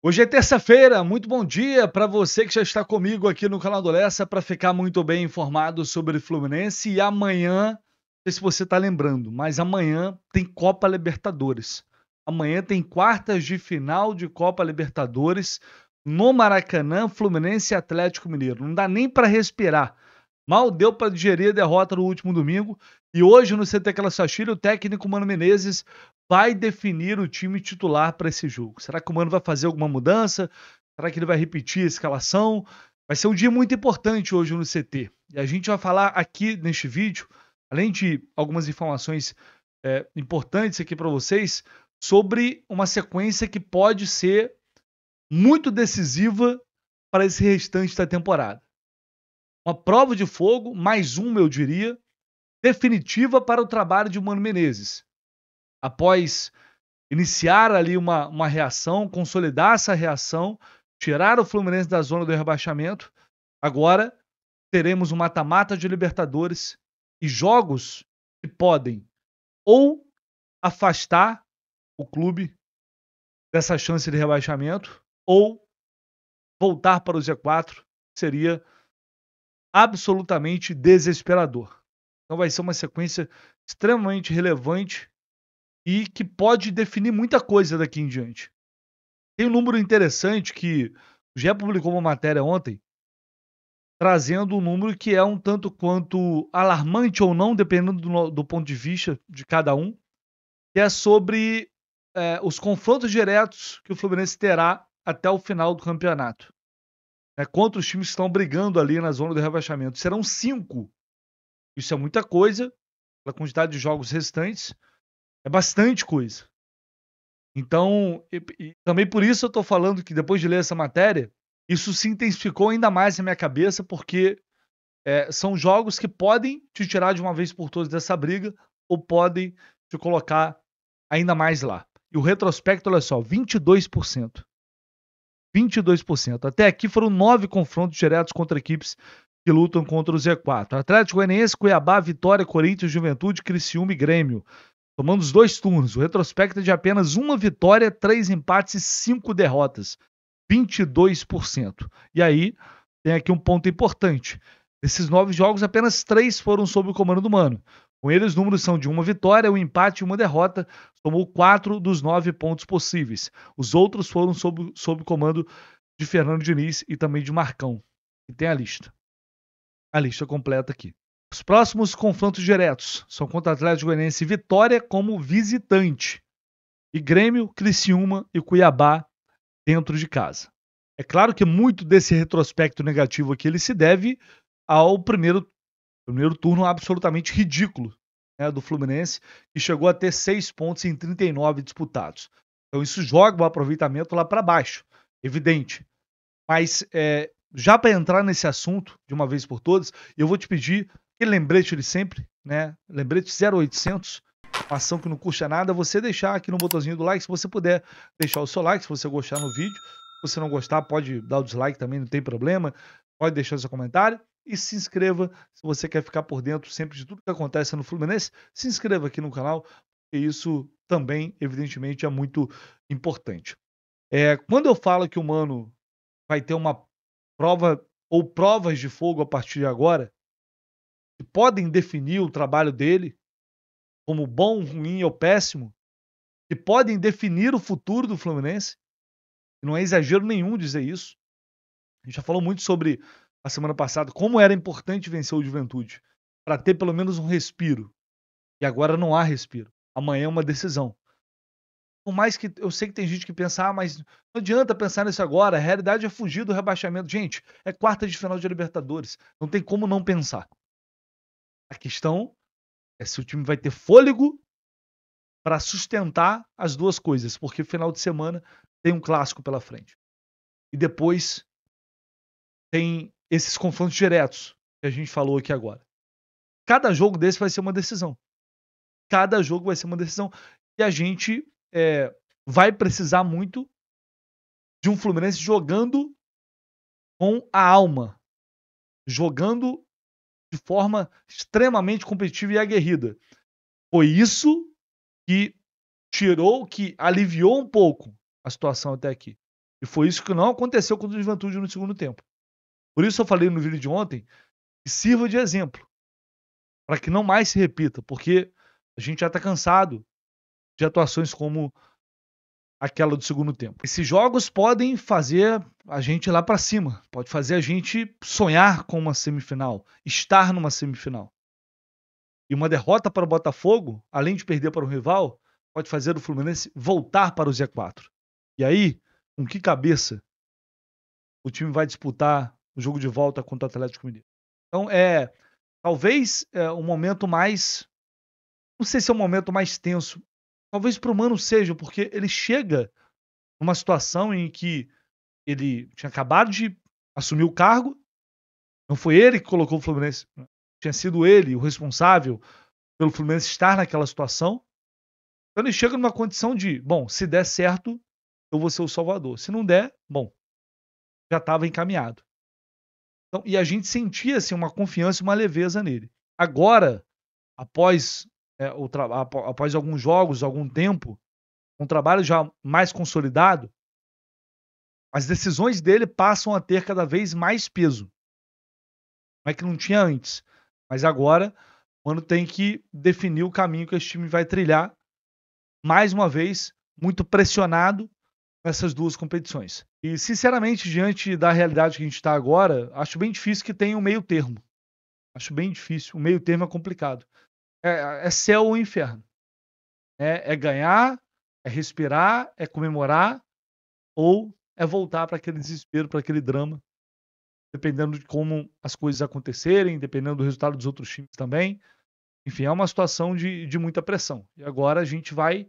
Hoje é terça-feira, muito bom dia para você que já está comigo aqui no canal do Lessa para ficar muito bem informado sobre Fluminense. E amanhã, não sei se você está lembrando, mas amanhã tem Copa Libertadores. Amanhã tem quartas de final de Copa Libertadores no Maracanã, Fluminense e Atlético Mineiro. Não dá nem para respirar. Mal deu para digerir a derrota no último domingo. E hoje no CT Calçachilho, o técnico Mano Menezes vai definir o time titular para esse jogo. Será que o Mano vai fazer alguma mudança? Será que ele vai repetir a escalação? Vai ser um dia muito importante hoje no CT. E a gente vai falar aqui neste vídeo, além de algumas informações importantes aqui para vocês, sobre uma sequência que pode ser muito decisiva para esse restante da temporada. Uma prova de fogo, mais uma, eu diria, definitiva para o trabalho de Mano Menezes. Após iniciar ali uma reação, consolidar essa reação, tirar o Fluminense da zona do rebaixamento, agora teremos um mata-mata de Libertadores e jogos que podem ou afastar o clube dessa chance de rebaixamento ou voltar para o Z4, seria absolutamente desesperador. Então vai ser uma sequência extremamente relevante e que pode definir muita coisa daqui em diante. Tem um número interessante que o GE publicou uma matéria ontem, trazendo um número que é um tanto quanto alarmante ou não, dependendo do ponto de vista de cada um, que é sobre os confrontos diretos que o Fluminense terá até o final do campeonato. Contra os times que estão brigando ali na zona do rebaixamento. Serão 5. Isso é muita coisa, pela quantidade de jogos restantes. É bastante coisa. Então, e também por isso eu estou falando que depois de ler essa matéria, isso se intensificou ainda mais na minha cabeça, porque são jogos que podem te tirar de uma vez por todas dessa briga ou podem te colocar ainda mais lá. E o retrospecto, olha só, 22%. 22%. Até aqui foram 9 confrontos diretos contra equipes que lutam contra o Z4. Atlético Goianiense, Cuiabá, Vitória, Corinthians, Juventude, Criciúma e Grêmio. Tomando os 2 turnos. O retrospecto é de apenas 1 vitória, 3 empates e 5 derrotas. 22%. E aí, tem aqui um ponto importante. Desses 9 jogos, apenas 3 foram sob o comando do Mano. Com ele, os números são de 1 vitória, 1 empate e 1 derrota. Tomou 4 dos 9 pontos possíveis. Os outros foram sob o comando de Fernando Diniz e também de Marcão. E tem a lista. A lista completa aqui. Os próximos confrontos diretos são contra Atlético Goianiense e Vitória como visitante. E Grêmio, Criciúma e Cuiabá dentro de casa. É claro que muito desse retrospecto negativo aqui ele se deve ao primeiro turno absolutamente ridículo, né, do Fluminense, que chegou a ter 6 pontos em 39 disputados. Então isso joga o aproveitamento lá para baixo, evidente. Mas já para entrar nesse assunto de uma vez por todas, eu vou te pedir aquele lembrete de sempre, né? Lembrete 0800, uma ação que não custa nada, você deixar aqui no botãozinho do like, se você puder deixar o seu like, se você gostar no vídeo. Se você não gostar, pode dar o dislike também, não tem problema. Pode deixar seu comentário e se inscreva se você quer ficar por dentro sempre de tudo que acontece no Fluminense. Se inscreva aqui no canal, porque isso também, evidentemente, é muito importante. Quando eu falo que o Mano vai ter uma prova ou provas de fogo a partir de agora, que podem definir o trabalho dele como bom, ruim ou péssimo, que podem definir o futuro do Fluminense. Não é exagero nenhum dizer isso. A gente já falou muito sobre a semana passada como era importante vencer o Juventude para ter pelo menos um respiro. E agora não há respiro. Amanhã é uma decisão. Por mais que eu sei que tem gente que pensa, mas não adianta pensar nisso agora, a realidade é fugir do rebaixamento. Gente, é quarta de final de Libertadores. Não tem como não pensar. A questão é se o time vai ter fôlego para sustentar as duas coisas, porque final de semana tem um clássico pela frente. E depois tem esses confrontos diretos que a gente falou aqui agora. Cada jogo desse vai ser uma decisão. Cada jogo vai ser uma decisão. E a gente vai precisar muito de um Fluminense jogando com a alma. Jogando de forma extremamente competitiva e aguerrida. Foi isso que aliviou um pouco a situação até aqui. E foi isso que não aconteceu contra o Juventude no segundo tempo. Por isso eu falei no vídeo de ontem que sirva de exemplo, para que não mais se repita, porque a gente já está cansado de atuações como aquela do segundo tempo. Esses jogos podem fazer a gente ir lá para cima, pode fazer a gente sonhar com uma semifinal, estar numa semifinal. E uma derrota para o Botafogo, além de perder para o rival, pode fazer o Fluminense voltar para o Z4. E aí, com que cabeça o time vai disputar o jogo de volta contra o Atlético Mineiro? Então, talvez um momento mais... Não sei se é um momento mais tenso. Talvez para o Mano seja, porque ele chega numa situação em que ele tinha acabado de assumir o cargo, não foi ele que colocou o Fluminense, tinha sido ele o responsável pelo Fluminense estar naquela situação. Então ele chega numa condição de, bom, se der certo, eu vou ser o salvador. Se não der, bom, já estava encaminhado. Então, e a gente sentia assim, uma confiança e uma leveza nele. Agora, após alguns jogos, algum tempo, um trabalho já mais consolidado, as decisões dele passam a ter cada vez mais peso. Não é que não tinha antes, mas agora o Mano tem que definir o caminho que esse time vai trilhar, mais uma vez, muito pressionado nessas duas competições. E, sinceramente, diante da realidade que a gente está agora, acho bem difícil que tenha um meio termo. Acho bem difícil. O meio termo é complicado. É céu ou inferno. É ganhar, é respirar, é comemorar, ou é voltar para aquele desespero, para aquele drama, dependendo de como as coisas acontecerem, dependendo do resultado dos outros times também. Enfim, é uma situação de muita pressão. E agora a gente vai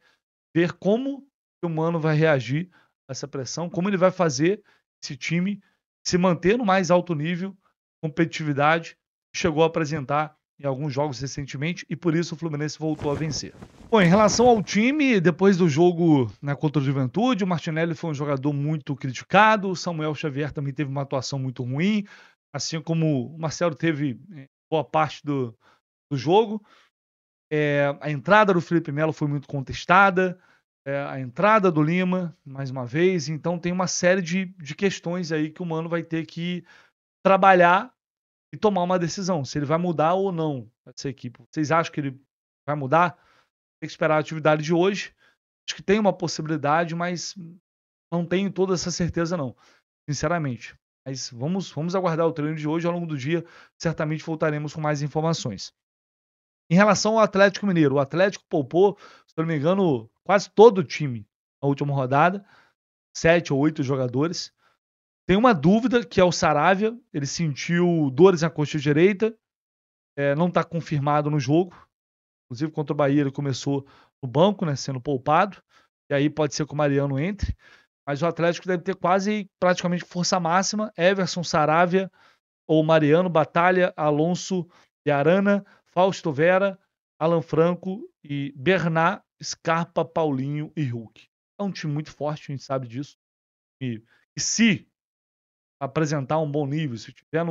ver como o Mano vai reagir a essa pressão, como ele vai fazer esse time se manter no mais alto nível, competitividade, que chegou a apresentar em alguns jogos recentemente, e por isso o Fluminense voltou a vencer. Bom, em relação ao time, depois do jogo contra o Juventude, o Martinelli foi um jogador muito criticado, o Samuel Xavier também teve uma atuação muito ruim, assim como o Marcelo teve boa parte do jogo. A entrada do Felipe Melo foi muito contestada, a entrada do Lima, mais uma vez, então tem uma série de questões aí que o Mano vai ter que trabalhar e tomar uma decisão, se ele vai mudar ou não essa equipe. Vocês acham que ele vai mudar? Tem que esperar a atividade de hoje. Acho que tem uma possibilidade, mas não tenho toda essa certeza não, sinceramente. Mas vamos aguardar o treino de hoje. Ao longo do dia, certamente voltaremos com mais informações. Em relação ao Atlético Mineiro, o Atlético poupou, se não me engano, quase todo o time na última rodada, 7 ou 8 jogadores. Tem uma dúvida, que é o Saravia. Ele sentiu dores na coxa direita, não está confirmado no jogo. Inclusive, contra o Bahia, ele começou no banco, sendo poupado. E aí pode ser que o Mariano entre. Mas o Atlético deve ter praticamente força máxima. Everson, Saravia ou Mariano, Batalha, Alonso e Arana, Fausto Vera, Alan Franco e Bernat, Scarpa, Paulinho e Hulk. É um time muito forte, a gente sabe disso. E se apresentar um bom nível, se tiver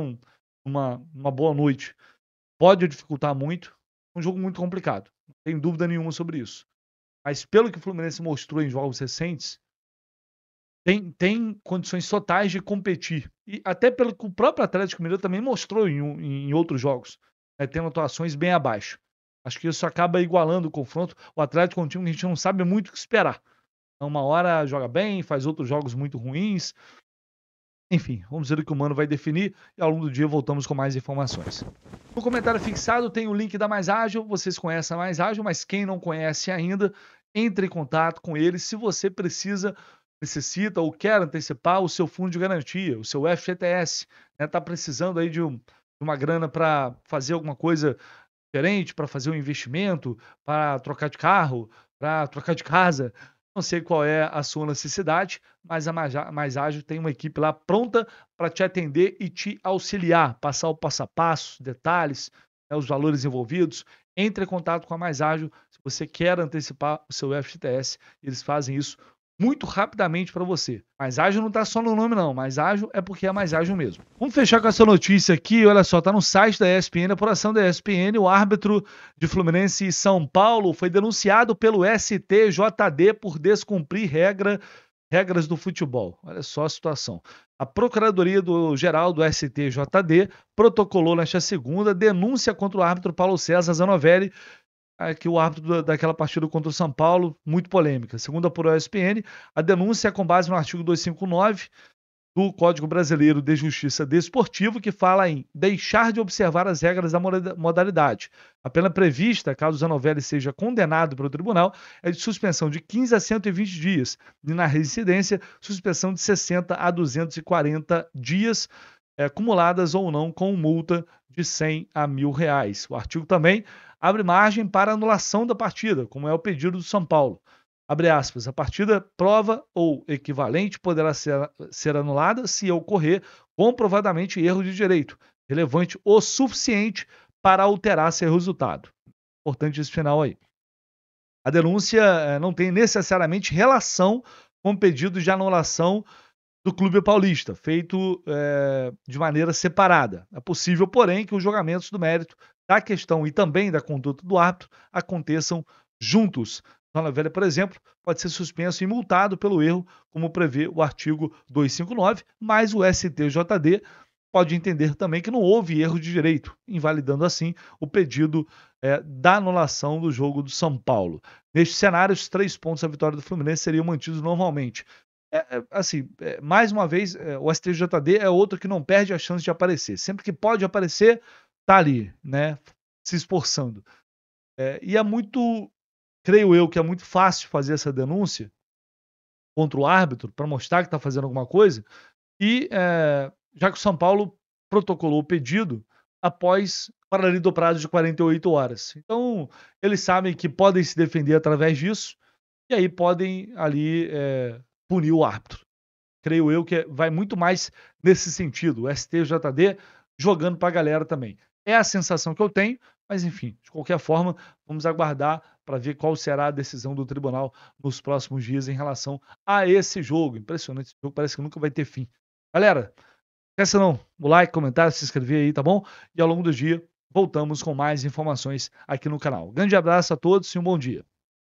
numa boa noite, pode dificultar muito. É um jogo muito complicado, não tem dúvida nenhuma sobre isso. Mas pelo que o Fluminense mostrou em jogos recentes, tem condições totais de competir. E até pelo que o próprio Atlético Mineiro também mostrou em outros jogos, tendo atuações bem abaixo. Acho que isso acaba igualando o confronto. O Atlético é um time que a gente não sabe muito o que esperar. Uma hora joga bem, faz outros jogos muito ruins. Enfim, vamos ver o que o Mano vai definir e ao longo do dia voltamos com mais informações. No comentário fixado tem o link da Mais Ágil. Vocês conhecem a Mais Ágil, mas quem não conhece ainda, entre em contato com eles se você necessita ou quer antecipar o seu fundo de garantia, o seu FGTS. Está precisando aí de uma grana para fazer alguma coisa diferente, para fazer um investimento, para trocar de carro, para trocar de casa. Não sei qual é a sua necessidade, mas a Mais Ágil tem uma equipe lá pronta para te atender e te auxiliar, passar o passo a passo, detalhes, os valores envolvidos. Entre em contato com a Mais Ágil se você quer antecipar o seu FGTS. Eles fazem isso muito rapidamente para você. Mais Ágil não está só no nome não, Mais Ágil é porque é Mais Ágil mesmo. Vamos fechar com essa notícia aqui, olha só, tá no site da ESPN, apuração da ESPN, o árbitro de Fluminense e São Paulo foi denunciado pelo STJD por descumprir regra regras do futebol. Olha só a situação. A Procuradoria-Geral do STJD protocolou nesta segunda denúncia contra o árbitro Paulo César Zanovelli, que o árbitro daquela partida contra o São Paulo, muito polêmica. Segundo a ESPN, a denúncia é com base no artigo 259 do Código Brasileiro de Justiça Desportiva, que fala em deixar de observar as regras da modalidade. A pena prevista, caso Zanovelli seja condenado pelo tribunal, é de suspensão de 15 a 120 dias e, na reincidência, suspensão de 60 a 240 dias, acumuladas ou não, com multa de 100 a R$ 1.000. O artigo também abre margem para anulação da partida, como é o pedido do São Paulo. Abre aspas, a partida prova ou equivalente poderá ser anulada se ocorrer comprovadamente erro de direito, relevante o suficiente para alterar seu resultado. Importante esse final aí. A denúncia não tem necessariamente relação com o pedido de anulação do Clube Paulista, feito de maneira separada. É possível, porém, que os julgamentos do mérito da questão e também da conduta do árbitro aconteçam juntos. Zanovelli, por exemplo, pode ser suspenso e multado pelo erro, como prevê o artigo 259, mas o STJD pode entender também que não houve erro de direito, invalidando assim o pedido da anulação do jogo do São Paulo. Neste cenário, os 3 pontos da vitória do Fluminense seriam mantidos normalmente. Mais uma vez, o STJD é outro que não perde a chance de aparecer. Sempre que pode aparecer, tá ali, né, se esforçando. E é muito, creio eu, que é muito fácil fazer essa denúncia contra o árbitro para mostrar que está fazendo alguma coisa. E já que o São Paulo protocolou o pedido após para ali do prazo de 48 horas. Então, eles sabem que podem se defender através disso e aí podem ali punir o árbitro. Creio eu que vai muito mais nesse sentido, o STJD jogando para a galera também. É a sensação que eu tenho, mas enfim, de qualquer forma, vamos aguardar para ver qual será a decisão do tribunal nos próximos dias em relação a esse jogo. Impressionante, esse jogo parece que nunca vai ter fim. Galera, esquece não, o like, comentário, se inscrever aí, tá bom? E ao longo do dia, voltamos com mais informações aqui no canal. Grande abraço a todos e um bom dia.